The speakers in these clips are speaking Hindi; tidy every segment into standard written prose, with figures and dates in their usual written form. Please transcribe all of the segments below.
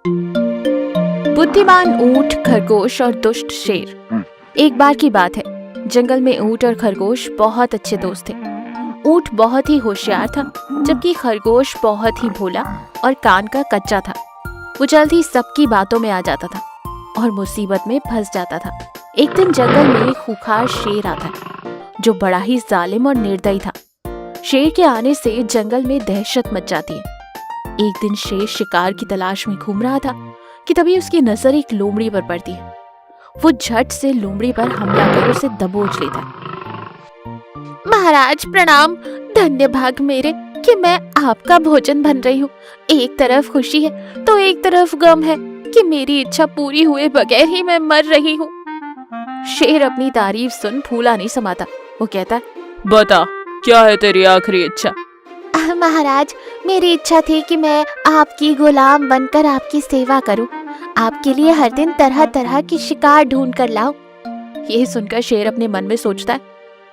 बुद्धिमान ऊंट, खरगोश और दुष्ट शेर। एक बार की बात है, जंगल में ऊंट और खरगोश बहुत अच्छे दोस्त थे। ऊंट बहुत ही होशियार था, जबकि खरगोश बहुत ही भोला और कान का कच्चा था। वो जल्दी सबकी बातों में आ जाता था और मुसीबत में फंस जाता था। एक दिन जंगल में एक खूंखार शेर आता है, जो बड़ा ही जालिम और निर्दयी था। शेर के आने से जंगल में दहशत मच जाती है। एक दिन शेर शिकार की तलाश में घूम रहा था कि तभी उसकी नजर एक लोमड़ी पर पड़ती है। वो झट से लोमड़ी पर हमला कर उसे दबोच लेता है। महाराज प्रणाम, धन्य भाग मेरे कि मैं आपका भोजन बन रही हूँ। एक तरफ खुशी है तो एक तरफ गम है कि मेरी इच्छा पूरी हुए बगैर ही मैं मर रही हूँ। शेर अपनी तारीफ सुन फूला नहीं समाता। वो कहता है, बता क्या है तेरी आखिरी इच्छा? महाराज, मेरी इच्छा थी कि मैं आपकी गुलाम बनकर आपकी सेवा करूं, आपके लिए हर दिन तरह तरह की शिकार ढूंढ कर लाऊं। ये सुनकर शेर अपने मन में सोचता है,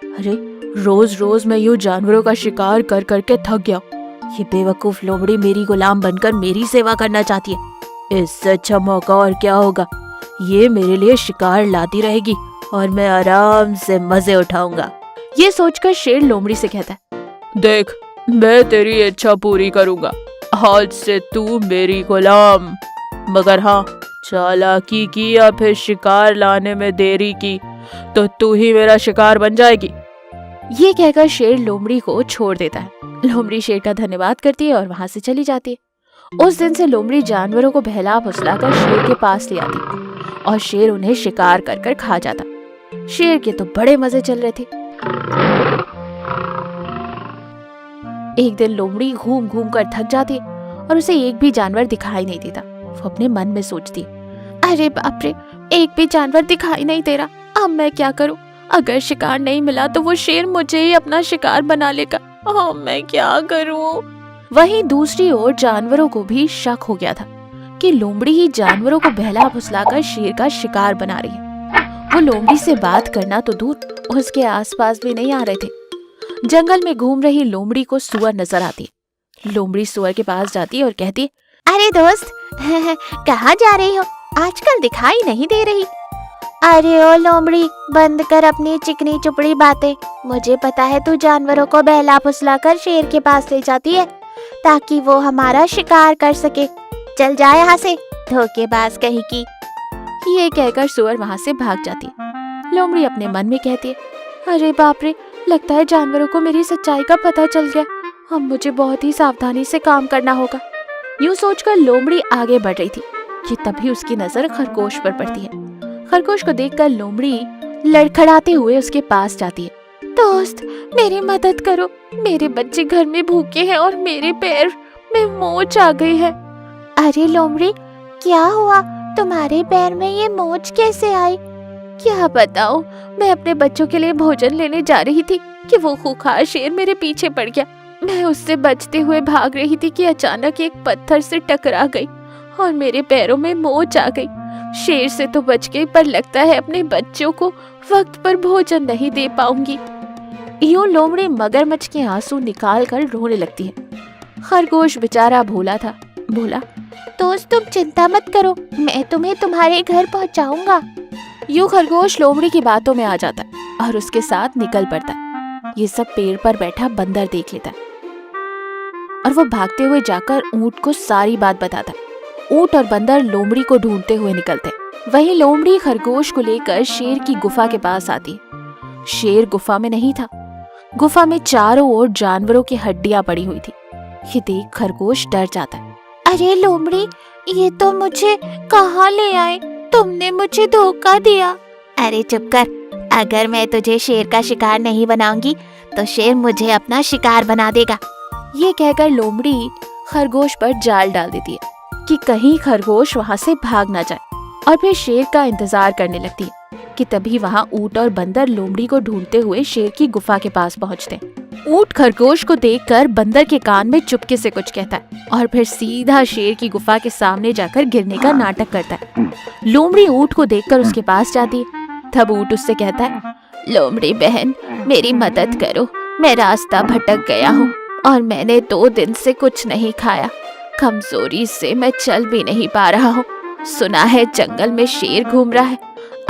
अरे रोज रोज मैं यूं जानवरों का शिकार कर करके थक गया। ये बेवकूफ लोमड़ी मेरी गुलाम बनकर मेरी सेवा करना चाहती है। इससे अच्छा मौका और क्या होगा। ये मेरे लिए शिकार लाती रहेगी और मैं आराम से मजे उठाऊंगा। ये सोचकर शेर लोमड़ी से कहता है, देख मैं तेरी इच्छा पूरी करूंगा। आज से तू मेरी गुलाम। मगर हाँ, चालाकी की या फिर शिकार लाने में देरी की तो तू ही मेरा शिकार बन जाएगी। ये कहकर शेर लोमड़ी को छोड़ देता है। लोमड़ी शेर का धन्यवाद करती है और वहां से चली जाती है। उस दिन से लोमड़ी जानवरों को बहला फुसलाकर शेर के पास ले आती और शेर उन्हें शिकार कर कर खा जाता। शेर के तो बड़े मजे चल रहे थे। एक दिन लोमड़ी घूम घूम कर थक जाती और उसे एक भी जानवर दिखाई नहीं देता। वो अपने मन में सोचती, अरे बाप रे, एक भी जानवर दिखाई नहीं दे रहा। अब मैं क्या करूं? अगर शिकार नहीं मिला तो वो शेर मुझे ही अपना शिकार बना लेगा। मैं क्या करूं? वहीं दूसरी ओर जानवरों को भी शक हो गया था कि लोमड़ी ही जानवरों को बहला फुसलाकर शेर का शिकार बना रही है। वो लोमड़ी से बात करना तो दूर, उसके आसपास भी नहीं आ रहे थे। जंगल में घूम रही लोमड़ी को सुअर नजर आती। लोमड़ी सुअर के पास जाती और कहती, अरे दोस्त, कहाँ जा रही हो? आजकल दिखाई नहीं दे रही। अरे ओ लोमड़ी, बंद कर अपनी चिकनी चुपड़ी बातें। मुझे पता है तू जानवरों को बहला फुसलाकर शेर के पास ले जाती है ताकि वो हमारा शिकार कर सके। चल जा यहाँ से, धोखेबाज कहीं की। ये कहकर सुअर वहाँ से भाग जाती। लोमड़ी अपने मन में कहती है, अरे बाप रे, लगता है जानवरों को मेरी सच्चाई का पता चल गया। अब मुझे बहुत ही सावधानी से काम करना होगा। यूं सोचकर लोमड़ी आगे बढ़ रही थी कि तभी उसकी नजर खरगोश पर पड़ती है। खरगोश को देखकर लोमड़ी लड़खड़ाते हुए उसके पास जाती है। दोस्त, मेरी मदद करो, मेरे बच्चे घर में भूखे हैं और मेरे पैर में मोच आ गई है। अरे लोमड़ी, क्या हुआ? तुम्हारे पैर में ये मोच कैसे आई? क्या बताऊं, मैं अपने बच्चों के लिए भोजन लेने जा रही थी कि वो खूंखार शेर मेरे पीछे पड़ गया। मैं उससे बचते हुए भाग रही थी कि अचानक एक पत्थर से टकरा गई और मेरे पैरों में मोच आ गई। शेर से तो बच गई, पर लगता है अपने बच्चों को वक्त पर भोजन नहीं दे पाऊंगी। यूं लोमड़ी मगरमच्छ के आंसू निकाल कर रोने लगती है। खरगोश बेचारा भोला था, बोला, दोस्त तुम चिंता मत करो, मैं तुम्हें तुम्हारे घर पहुंचाऊंगा। यूं खरगोश लोमड़ी की बातों में आ जाता है और उसके साथ निकल पड़ता है। ये सब पेड़ पर बैठा बंदर देख लेता है और वो भागते हुए जाकर ऊंट को सारी बात बताता है। ऊंट और बंदर लोमड़ी को ढूंढते हुए निकलते। वहीं लोमड़ी खरगोश को लेकर शेर की गुफा के पास आती। शेर गुफा में नहीं था। गुफा में चारों ओर जानवरों की हड्डियां पड़ी हुई थी। ये देख खरगोश डर जाता है। अरे लोमड़ी, ये तो मुझे कहाँ ले आए? तुमने मुझे धोखा दिया। अरे चुप कर, अगर मैं तुझे शेर का शिकार नहीं बनाऊंगी तो शेर मुझे अपना शिकार बना देगा। ये कहकर लोमड़ी खरगोश पर जाल डाल देती है कि कहीं खरगोश वहाँ से भाग ना जाए, और फिर शेर का इंतजार करने लगती है कि तभी वहाँ ऊंट और बंदर लोमड़ी को ढूंढते हुए शेर की गुफा के पास पहुँचते। ऊंट खरगोश को देखकर बंदर के कान में चुपके से कुछ कहता है और फिर सीधा शेर की गुफा के सामने जाकर गिरने का नाटक करता है। लोमड़ी ऊंट को देखकर उसके पास जाती है। तब ऊंट उससे कहता है, लोमड़ी बहन, मेरी मदद करो, मैं रास्ता भटक गया हूँ और मैंने 2 दिन से कुछ नहीं खाया। कमजोरी से मैं चल भी नहीं पा रहा हूँ। सुना है जंगल में शेर घूम रहा है,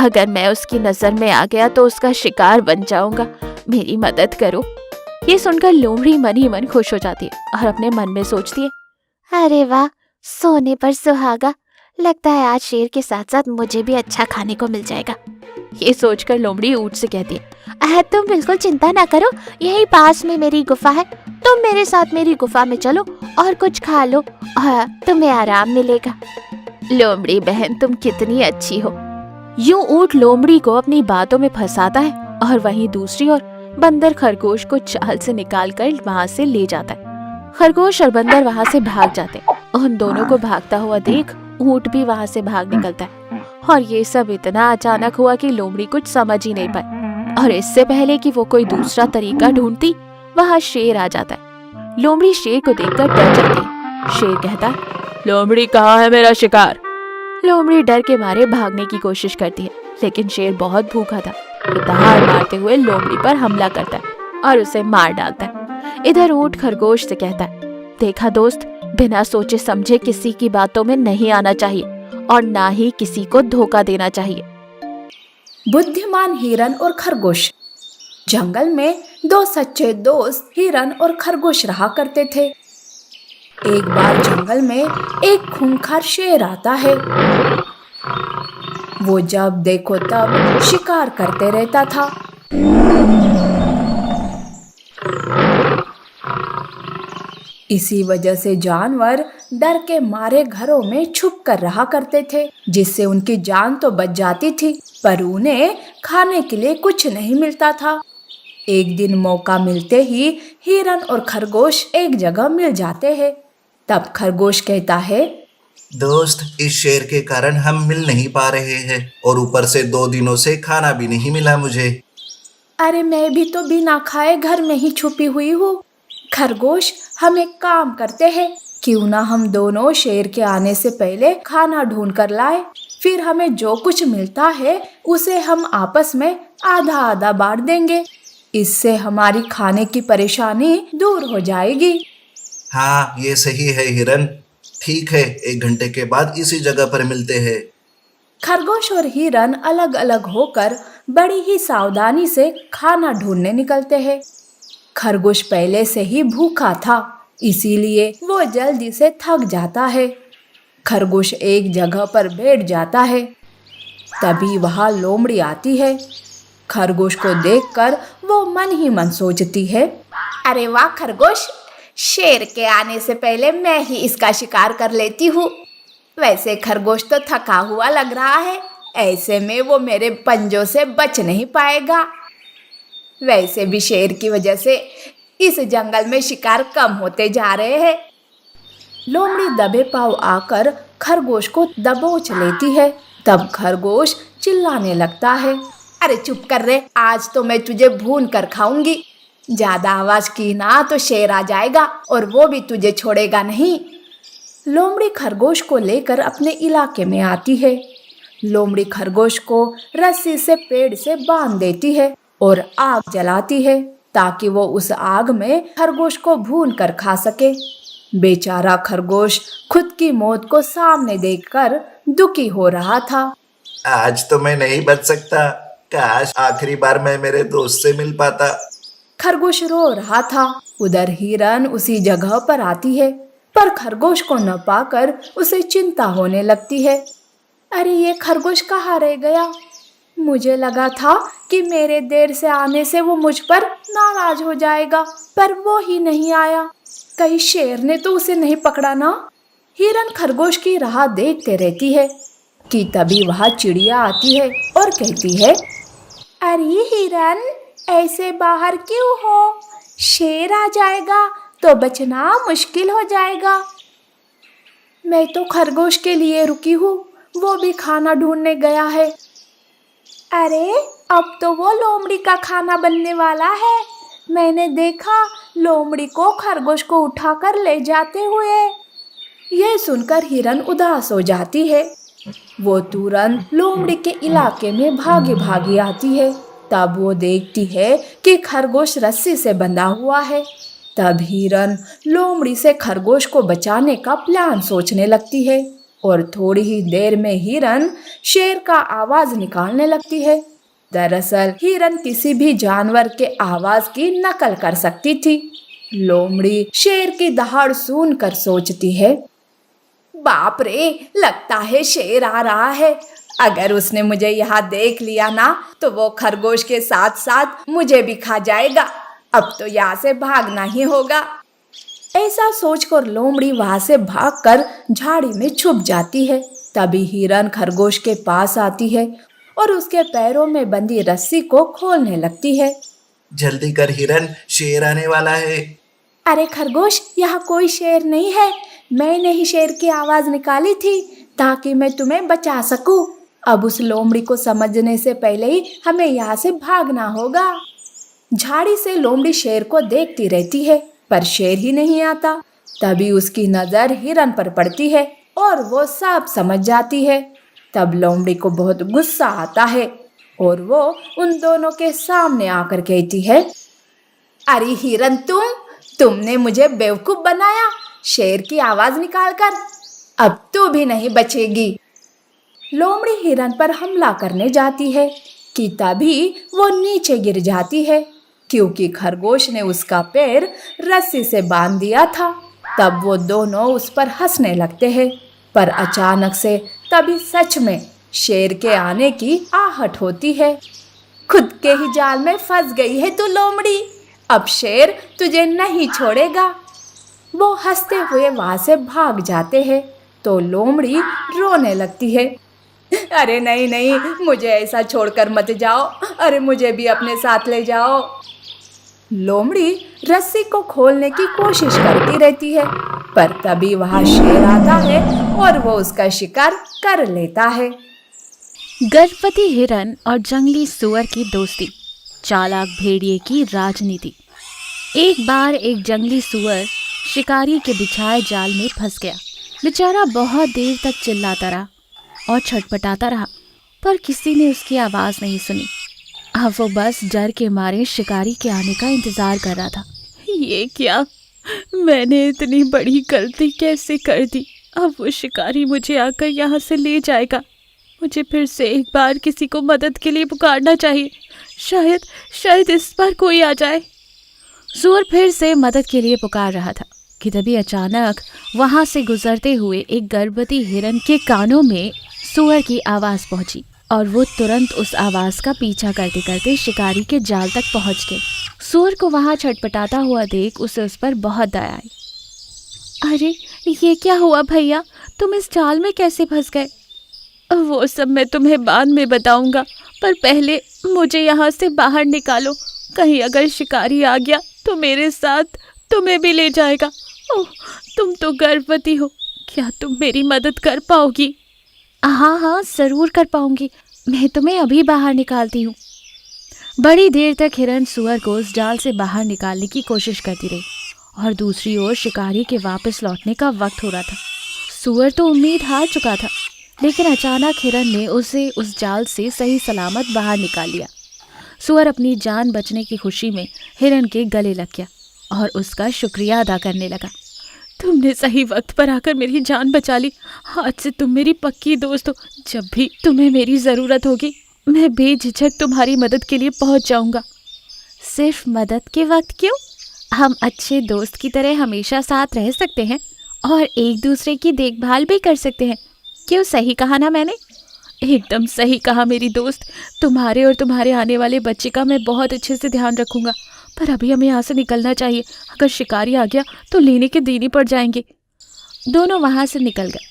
अगर मैं उसकी नजर में आ गया तो उसका शिकार बन जाऊंगा। मेरी मदद करो। ये सुनकर लोमड़ी मन ही मन खुश हो जाती है और अपने मन में सोचती है, अरे वाह, सोने पर सुहागा। लगता है आज शेर के साथ साथ मुझे भी अच्छा खाने को मिल जाएगा। ये सोचकर लोमड़ी ऊंट से कहती है, तुम बिल्कुल चिंता ना करो, यही पास में मेरी गुफा है। तुम मेरे साथ मेरी गुफा में चलो और कुछ खा लो, तुम्हें आराम मिलेगा। लोमड़ी बहन, तुम कितनी अच्छी हो। यूं ऊंट लोमड़ी को अपनी बातों में फंसाता है और वहीं दूसरी ओर बंदर खरगोश को चाल से निकालकर वहां से ले जाता है। खरगोश और बंदर वहां से भाग जाते हैं। उन दोनों को भागता हुआ देख ऊंट भी वहां से भाग निकलता है और ये सब इतना अचानक हुआ कि लोमड़ी कुछ समझ ही नहीं पाई और इससे पहले कि वो कोई दूसरा तरीका ढूंढती, वहां शेर आ जाता है। लोमड़ी शेर को देखकर डर जाती है। शेर कहता है, लोमड़ी कहाँ है मेरा शिकार? लोमड़ी डर के मारे भागने की कोशिश करती है, लेकिन शेर बहुत भूखा था। वो दहाड़ मारते हुए लोमड़ी पर हमला करता है और उसे मार डालता है। इधर ऊंट खरगोश से कहता है, देखा दोस्त, बिना सोचे समझे किसी की बातों में नहीं आना चाहिए और ना ही किसी को धोखा देना चाहिए। बुद्धिमान हिरन और खरगोश। जंगल में दो सच्चे दोस्त हिरन और खरगोश रहा करते थे। एक बार जंगल में एक खूंखार शेर आता है। वो जब देखो तब शिकार करते रहता था। इसी वजह से जानवर डर के मारे घरों में छुप कर रहा करते थे, जिससे उनकी जान तो बच जाती थी, पर उन्हें खाने के लिए कुछ नहीं मिलता था। एक दिन मौका मिलते ही हिरन और खरगोश एक जगह मिल जाते हैं। तब खरगोश कहता है, दोस्त, इस शेर के कारण हम मिल नहीं पा रहे हैं और ऊपर से 2 दिनों से खाना भी नहीं मिला मुझे। अरे मैं भी तो बिना खाए घर में ही छुपी हुई हूँ। खरगोश, हम एक काम करते हैं, क्यों ना हम दोनों शेर के आने से पहले खाना ढूंढ कर लाए, फिर हमें जो कुछ मिलता है उसे हम आपस में आधा आधा बांट देंगे। इससे हमारी खाने की परेशानी दूर हो जाएगी। हाँ, ये सही है हिरन। ठीक है, 1 घंटे के बाद इसी जगह पर मिलते हैं। खरगोश और हिरन अलग अलग होकर बड़ी ही सावधानी से खाना ढूंढने निकलते हैं। खरगोश पहले से ही भूखा था, इसीलिए वो जल्दी से थक जाता है। खरगोश एक जगह पर बैठ जाता है। तभी वहां लोमड़ी आती है। खरगोश को देखकर वो मन ही मन सोचती है, अरे वाह खरगोश, शेर के आने से पहले मैं ही इसका शिकार कर लेती हूँ। वैसे खरगोश तो थका हुआ लग रहा है, ऐसे में वो मेरे पंजों से बच नहीं पाएगा। वैसे भी शेर की वजह से इस जंगल में शिकार कम होते जा रहे हैं। लोमड़ी दबे पांव आकर खरगोश को दबोच लेती है। तब खरगोश चिल्लाने लगता है, अरे चुप कर रे, आज तो मैं तुझे भून कर खाऊंगी। ज्यादा आवाज की ना तो शेर आ जाएगा और वो भी तुझे छोड़ेगा नहीं। लोमड़ी खरगोश को लेकर अपने इलाके में आती है। लोमड़ी खरगोश को रस्सी से पेड़ से बांध देती है और आग जलाती है, ताकि वो उस आग में खरगोश को भून कर खा सके। बेचारा खरगोश खुद की मौत को सामने देखकर दुखी हो रहा था। आज तो मैं नहीं बच सकता, काश आखिरी बार मैं मेरे दोस्त से मिल पाता। खरगोश रो रहा था। उधर हिरन उसी जगह पर आती है, पर खरगोश को न पाकर उसे चिंता होने लगती है। अरे ये खरगोश कहाँ रह गया? मुझे लगा था कि मेरे देर से आने से वो मुझ पर नाराज हो जाएगा, पर वो ही नहीं आया। कहीं शेर ने तो उसे नहीं पकड़ा ना? हिरन खरगोश की राह देखते रहती है कि तभी वहाँ चिड़िया आती है और कहती है, अरे हिरन, ऐसे बाहर क्यों हो? शेर आ जाएगा तो बचना मुश्किल हो जाएगा। मैं तो खरगोश के लिए रुकी हूँ, वो भी खाना ढूंढने गया है। अरे अब तो वो लोमड़ी का खाना बनने वाला है। मैंने देखा लोमड़ी को खरगोश को उठाकर ले जाते हुए। यह सुनकर हिरन उदास हो जाती है। वो तुरंत लोमड़ी के इलाके में भागी भागी आती है। तब वो देखती है कि खरगोश रस्सी से बंधा हुआ है। तब हिरन लोमड़ी से खरगोश को बचाने का प्लान सोचने लगती है और थोड़ी ही देर में हिरन शेर का आवाज निकालने लगती है। दरअसल हिरन किसी भी जानवर के आवाज की नकल कर सकती थी। लोमड़ी शेर की दहाड़ सुनकर सोचती है, बाप रे, लगता है शेर आ रहा है। अगर उसने मुझे यहाँ देख लिया ना तो वो खरगोश के साथ साथ मुझे भी खा जाएगा। अब तो यहाँ से भागना ही होगा। ऐसा सोचकर लोमड़ी वहां से भागकर झाड़ी में छुप जाती है। तभी हिरन खरगोश के पास आती है और उसके पैरों में बंधी रस्सी को खोलने लगती है। जल्दी कर हिरन, शेर आने वाला है। अरे खरगोश, यहाँ कोई शेर नहीं है। मैंने ही शेर की आवाज निकाली थी ताकि मैं तुम्हें बचा सकूं। अब उस लोमड़ी को समझने से पहले ही हमें यहाँ से भागना होगा। झाड़ी से लोमड़ी शेर को देखती रहती है पर शेर ही नहीं आता। तभी उसकी नजर हिरन पर पड़ती है और वो सब समझ जाती है। तब लोमड़ी को बहुत गुस्सा आता है और वो उन दोनों के सामने आकर कहती है, अरे हिरन, तुमने मुझे बेवकूफ बनाया शेर की आवाज निकालकर। अब तू भी नहीं बचेगी। लोमड़ी हिरन पर हमला करने जाती है कि तभी वो नीचे गिर जाती है क्योंकि खरगोश ने उसका पैर रस्सी से बांध दिया था। तब वो दोनों उस पर हंसने लगते हैं पर अचानक से तभी सच में शेर के आने की आहट होती है। खुद के ही जाल में फंस गई है तू लोमड़ी, अब शेर तुझे नहीं छोड़ेगा। वो हंसते हुए वहां से भाग जाते हैं तो लोमड़ी रोने लगती है, अरे नहीं नहीं, मुझे ऐसा छोड़कर मत जाओ, अरे मुझे भी अपने साथ ले जाओ। लोमड़ी रस्सी को खोलने की कोशिश करती रहती है पर तभी वहां शेर आता है और वो उसका शिकार कर लेता है। गर्भवती हिरन और जंगली सुअर की दोस्ती, चालाक भेड़िए की राजनीति। एक बार एक जंगली सुअर शिकारी के बिछाए जाल में फंस गया। बेचारा बहुत देर तक चिल्लाता रहा और छटपटाता रहा पर किसी ने उसकी आवाज़ नहीं सुनी। अब वो बस डर के मारे शिकारी के आने का इंतज़ार कर रहा था। ये क्या, मैंने इतनी बड़ी गलती कैसे कर दी। अब वो शिकारी मुझे आकर यहाँ से ले जाएगा। मुझे फिर से एक बार किसी को मदद के लिए पुकारना चाहिए। शायद इस बार कोई आ जाए। सुअर फिर से मदद के लिए पुकार रहा था कि तभी अचानक वहां से गुजरते हुए एक गर्भवती हिरन के कानों में सुअर की आवाज़ पहुंची और वो तुरंत उस आवाज़ का पीछा करते करते शिकारी के जाल तक पहुंच गए। सुअर को वहां छटपटाता हुआ देख उसे उस पर बहुत दया आई। अरे ये क्या हुआ भैया, तुम इस जाल में कैसे फंस गए? वो सब मैं तुम्हें बाद में बताऊंगा, पर पहले मुझे यहाँ से बाहर निकालो। कहीं अगर शिकारी आ गया तो मेरे साथ तुम्हें भी ले जाएगा। ओह, तुम तो गर्भवती हो, क्या तुम मेरी मदद कर पाओगी? हाँ, ज़रूर कर पाऊंगी। मैं तुम्हें अभी बाहर निकालती हूँ। बड़ी देर तक हिरन सुअर को उस जाल से बाहर निकालने की कोशिश करती रही और दूसरी ओर शिकारी के वापस लौटने का वक्त हो रहा था। सुअर तो उम्मीद हार चुका था, लेकिन अचानक हिरन ने उसे उस जाल से सही सलामत बाहर निकाल लिया। सुअर अपनी जान बचने की खुशी में हिरन के गले लग गया और उसका शुक्रिया अदा करने लगा। तुमने सही वक्त पर आकर मेरी जान बचा ली। आज से तुम मेरी पक्की दोस्त हो। जब भी तुम्हें मेरी ज़रूरत होगी मैं बेझिझक तुम्हारी मदद के लिए पहुंच जाऊंगा। सिर्फ मदद के वक्त क्यों, हम अच्छे दोस्त की तरह हमेशा साथ रह सकते हैं और एक दूसरे की देखभाल भी कर सकते हैं। क्यों, सही कहा ना मैंने? एकदम सही कहा मेरी दोस्त। तुम्हारे और तुम्हारे आने वाले बच्चे का मैं बहुत अच्छे से ध्यान रखूंगा, पर अभी हमें यहाँ से निकलना चाहिए। अगर शिकारी आ गया तो लेने के देने पड़ जाएंगे। दोनों वहां से निकल गए।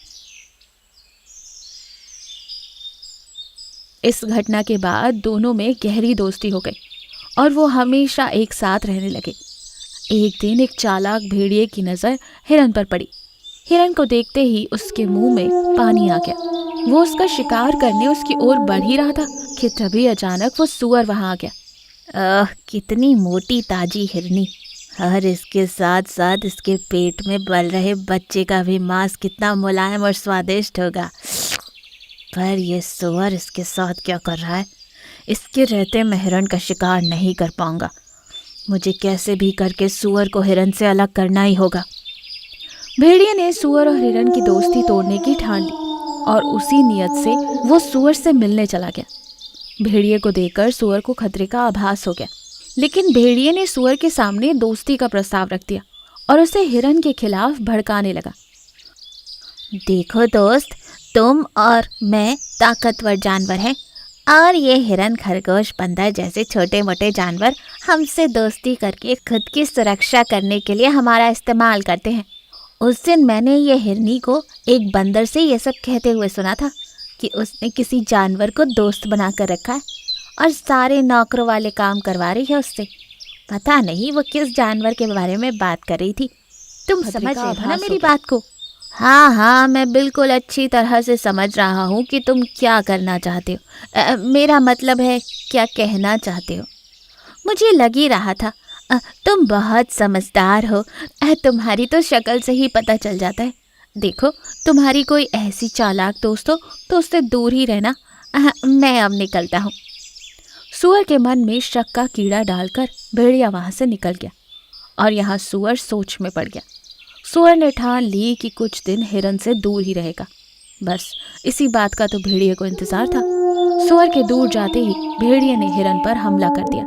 इस घटना के बाद दोनों में गहरी दोस्ती हो गई और वो हमेशा एक साथ रहने लगे। एक दिन एक चालाक भेड़िए की नज़र हिरन पर पड़ी। हिरन को देखते ही उसके मुंह में पानी आ गया। वो उसका शिकार करने उसकी ओर बढ़ ही रहा था कि तभी अचानक वो सुअर वहां आ गया। कितनी मोटी ताजी हिरनी, और इसके साथ साथ इसके पेट में पल रहे बच्चे का भी मांस कितना मुलायम और स्वादिष्ट होगा। पर ये सुअर इसके साथ क्या कर रहा है? इसके रहते मैं हिरन का शिकार नहीं कर पाऊंगा। मुझे कैसे भी करके सुअर को हिरन से अलग करना ही होगा। भेड़िए ने सुअर और हिरन की दोस्ती तोड़ने की ठान ली और उसी नियत से वो सुअर से मिलने चला गया। भेड़िए को देखकर सुअर को खतरे का आभास हो गया, लेकिन भेड़िए ने सुअर के सामने दोस्ती का प्रस्ताव रख दिया और उसे हिरन के खिलाफ भड़काने लगा। देखो दोस्त, तुम और मैं ताकतवर जानवर हैं और ये हिरन, खरगोश, बंदर जैसे छोटे मोटे जानवर हमसे दोस्ती करके खुद की सुरक्षा करने के लिए हमारा इस्तेमाल करते हैं। उस दिन मैंने ये हिरनी को एक बंदर से ये सब कहते हुए सुना था कि उसने किसी जानवर को दोस्त बनाकर रखा है और सारे नौकरों वाले काम करवा रही है उससे। पता नहीं वो किस जानवर के बारे में बात कर रही थी। तुम समझ रहे हो ना मेरी बात को? हाँ हाँ, मैं बिल्कुल अच्छी तरह से समझ रहा हूँ कि तुम क्या करना चाहते हो। मेरा मतलब है क्या कहना चाहते हो। मुझे लग ही रहा था। तुम बहुत समझदार हो। तुम्हारी तो शक्ल से ही पता चल जाता है। देखो, तुम्हारी कोई ऐसी चालाक दोस्त हो तो उससे दूर ही रहना। मैं अब निकलता हूँ। सुअर के मन में शक का कीड़ा डालकर भेड़िया वहाँ से निकल गया और यहाँ सुअर सोच में पड़ गया। सुअर ने ठान ली कि कुछ दिन हिरन से दूर ही रहेगा। बस इसी बात का तो भेड़िए को इंतजार था। सुअर के दूर जाते ही भेड़िए ने हिरन पर हमला कर दिया।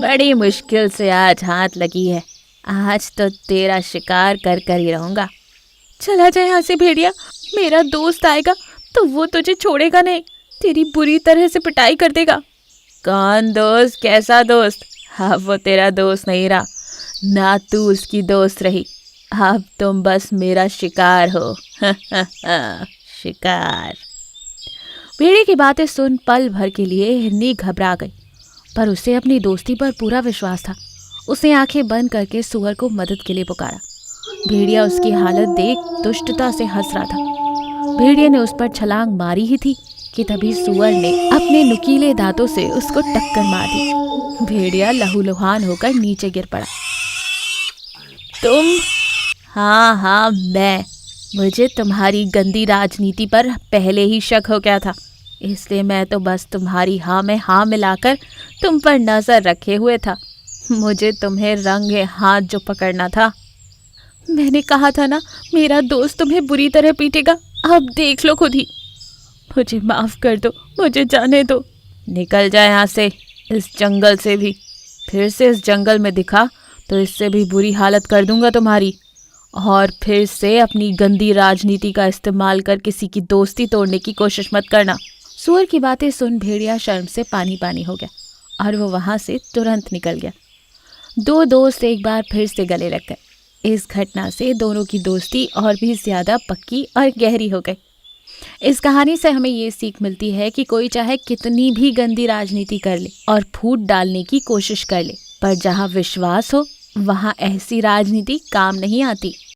बड़ी मुश्किल से आज हाथ लगी है। आज तो तेरा शिकार कर कर ही रहूंगा। चला जाए यहाँ से भेड़िया, मेरा दोस्त आएगा तो वो तुझे छोड़ेगा नहीं, तेरी बुरी तरह से पिटाई कर देगा। कौन दोस्त? कैसा दोस्त? अब वो तेरा दोस्त नहीं रहा, ना तू उसकी दोस्त रही। अब तुम बस मेरा शिकार हो। शिकार। भेड़िए की बातें सुन पल भर के लिए हिरनी घबरा गई, पर उसे अपनी दोस्ती पर पूरा विश्वास था। उसने आंखें बंद करके सुअर को मदद के लिए पुकारा। भेड़िया उसकी हालत देख दुष्टता से हंस रहा था। भेड़िए ने उस पर छलांग मारी ही थी कि तभी सुअर ने अपने नुकीले दांतों से उसको टक्कर मार दी। भेड़िया लहूलुहान होकर नीचे गिर पड़ा। तुम? हाँ हाँ, मैं। मुझे तुम्हारी गंदी राजनीति पर पहले ही शक हो गया था, इसलिए मैं तो बस तुम्हारी हाँ में हाँ मिलाकर तुम पर नजर रखे हुए था। मुझे तुम्हें रंगे हाथ जो पकड़ना था। मैंने कहा था ना, मेरा दोस्त तुम्हें बुरी तरह पीटेगा। अब देख लो खुद ही। मुझे माफ कर दो, मुझे जाने दो। निकल जाए यहाँ से, इस जंगल से भी। फिर से इस जंगल में दिखा तो इससे भी बुरी हालत कर दूंगा तुम्हारी। और फिर से अपनी गंदी राजनीति का इस्तेमाल कर किसी की दोस्ती तोड़ने की कोशिश मत करना। सुअर की बातें सुन भेड़िया शर्म से पानी पानी हो गया और वो वहाँ से तुरंत निकल गया। दो दोस्त एक बार फिर से गले लग गए। इस घटना से दोनों की दोस्ती और भी ज़्यादा पक्की और गहरी हो गई। इस कहानी से हमें ये सीख मिलती है कि कोई चाहे कितनी भी गंदी राजनीति कर ले और फूट डालने की कोशिश कर ले, पर जहाँ विश्वास हो वहाँ ऐसी राजनीति काम नहीं आती।